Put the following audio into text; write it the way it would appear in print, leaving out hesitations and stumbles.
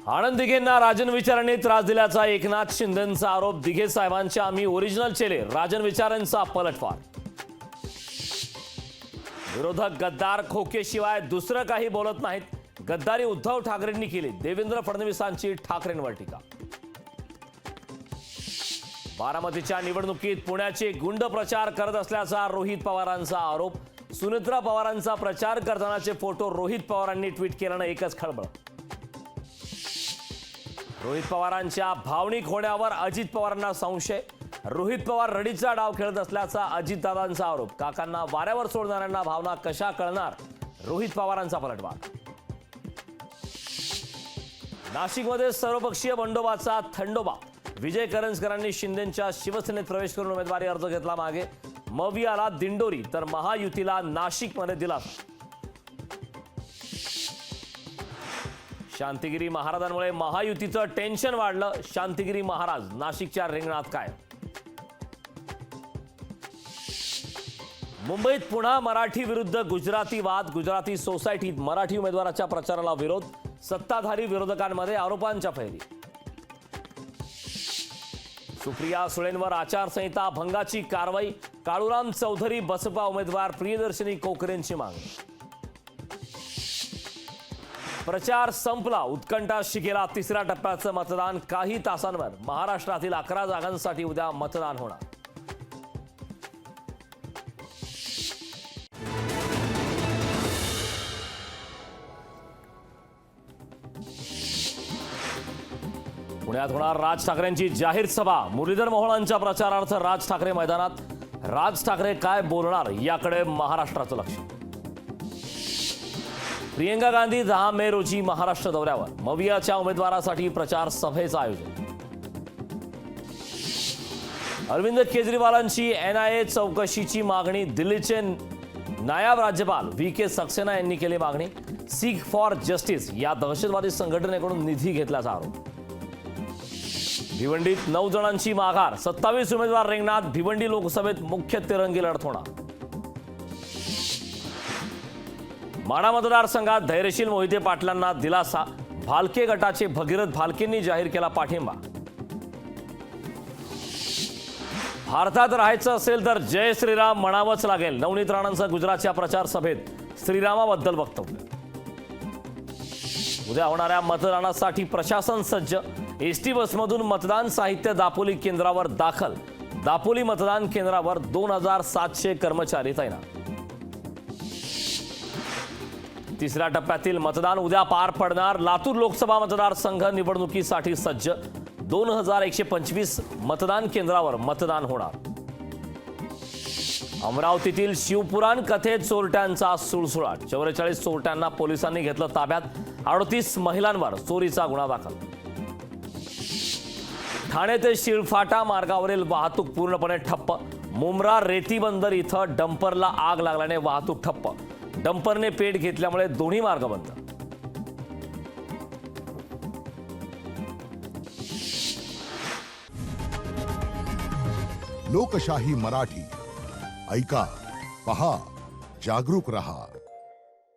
आनंद दिघेंना राजन विचारांनी त्रास दिल्याचा एकनाथ शिंदेंचा आरोप। दिघे साहेबांच्या आम्ही ओरिजिनल चेले, राजन विचारांचा पलटवार। विरोधक गद्दार खोकेशिवाय दुसरं काही बोलत नाहीत। गद्दारी उद्धव ठाकरेंनी केली, देवेंद्र फडणवीसांची ठाकरेंवर टीका। बारामतीच्या निवडणुकीत पुण्याचे गुंड प्रचार करत असल्याचा रोहित पवारांचा आरोप। सुनेत्रा पवारांचा प्रचार करतानाचे फोटो रोहित पवारांनी ट्विट केल्यानं एकच खळबळ। रोहित पवारांच्या भावनिक होण्यावर अजित पवारांना संशय। रोहित पवार रडीचा डाव खेळत असल्याचा अजितदादांचा आरोप। काकांना वाऱ्यावर सोडणाऱ्यांना भावना कशा कळणार, रोहित पवारांचा पलटवार। नाशिकमध्ये सर्वपक्षीय बंडोबाचा थंडोबा। विजय करंजकरांनी शिंदेंच्या शिवसेनेत प्रवेश करून उमेदवारी अर्ज घेतला मागे। मवियाला दिंडोरी तर महायुतीला नाशिकमध्ये दिलासा। शांतिगिरी महाराजांमुळे महायुतीचं टेन्शन वाढलं। शांतिगिरी महाराज नाशिकच्या रिंगणात काय। मुंबईत पुन्हा मराठी विरुद्ध गुजराती वाद। गुजराती सोसायटीत मराठी उमेदवाराच्या प्रचाराला विरोध। सत्ताधारी विरोधकांमध्ये आरोपांच्या फैरी। सुप्रिया सुळेंवर आचारसंहिता भंगाची कारवाई। काळूराम चौधरी बसपा उमेदवार प्रियदर्शनी कोकरेंची मागणी। प्रचार संपला, उत्कंठा शिगेला तिसऱ्या टप्प्याचं मतदान काही तासांवर। महाराष्ट्रातील 11 जागांसाठी उद्या मतदान होणार। पुण्यात होणार राज ठाकरेंची जाहीर सभा। मुरलीधर मोहोळांच्या प्रचारार्थ राज ठाकरे मैदानात। राज ठाकरे काय बोलणार याकडे महाराष्ट्राचं लक्ष। प्रियंका गांधी 10 मे रोजी महाराष्ट्र दौऱ्यावर। मवियाच्या उमेदवारासाठी प्रचार सभेचं आयोजन। अरविंद केजरीवालांची NIA चौकशीची मागणी। दिल्लीचे नायब राज्यपाल VK सक्सेना यांनी केली मागणी। सीख फॉर जस्टिस या दहशतवादी संघटनेकडून निधी घेतल्याचा आरोप। भिवंडीत 9 जणांची माघार। 27 उमेदवार रिंगणात। भिवंडी लोकसभेत मुख्य तिरंगी लढत होणार। माढा मतदारसंघात धैर्यशील मोहिते पाटलांना दिलासा। भालके गटाचे भगीरथ भालकेंनी जाहीर केला पाठिंबा। भारतात राहायचं असेल तर जय श्रीराम म्हणावंच लागेल। नवनीत राणांचं गुजरातच्या प्रचार सभेत श्रीरामाबद्दल वक्तव्य। उद्या होणाऱ्या मतदानासाठी प्रशासन सज्ज। एसटी बसमधून मतदान साहित्य दापोली केंद्रावर दाखल। दापोली मतदान केंद्रावर 2700 कर्मचारी तैनात। तिसऱ्या टप्प्यातील मतदान उद्या पार पडणार। लातूर लोकसभा मतदारसंघ निवडणुकीसाठी सज्ज। 2125 मतदान केंद्रावर मतदान होणार। अमरावतीतील शिवपुराण कथेत चोरट्यांचा सुळसुळाट। 44 चोरट्यांना पोलिसांनी घेतलं ताब्यात। 38 महिलांवर चोरीचा गुन्हा दाखल। ठाणे ते शिळफाटा मार्गावरील वाहतूक पूर्णपणे ठप्प। मुंब्रा रेती बंदर इथं डंपरला आग लागल्याने वाहतूक ठप्प। डंपरने पेट घेतल्यामुळे दोन्ही मार्ग बंद। लोकशाही मराठी ऐका, पहा, जागरूक रहा।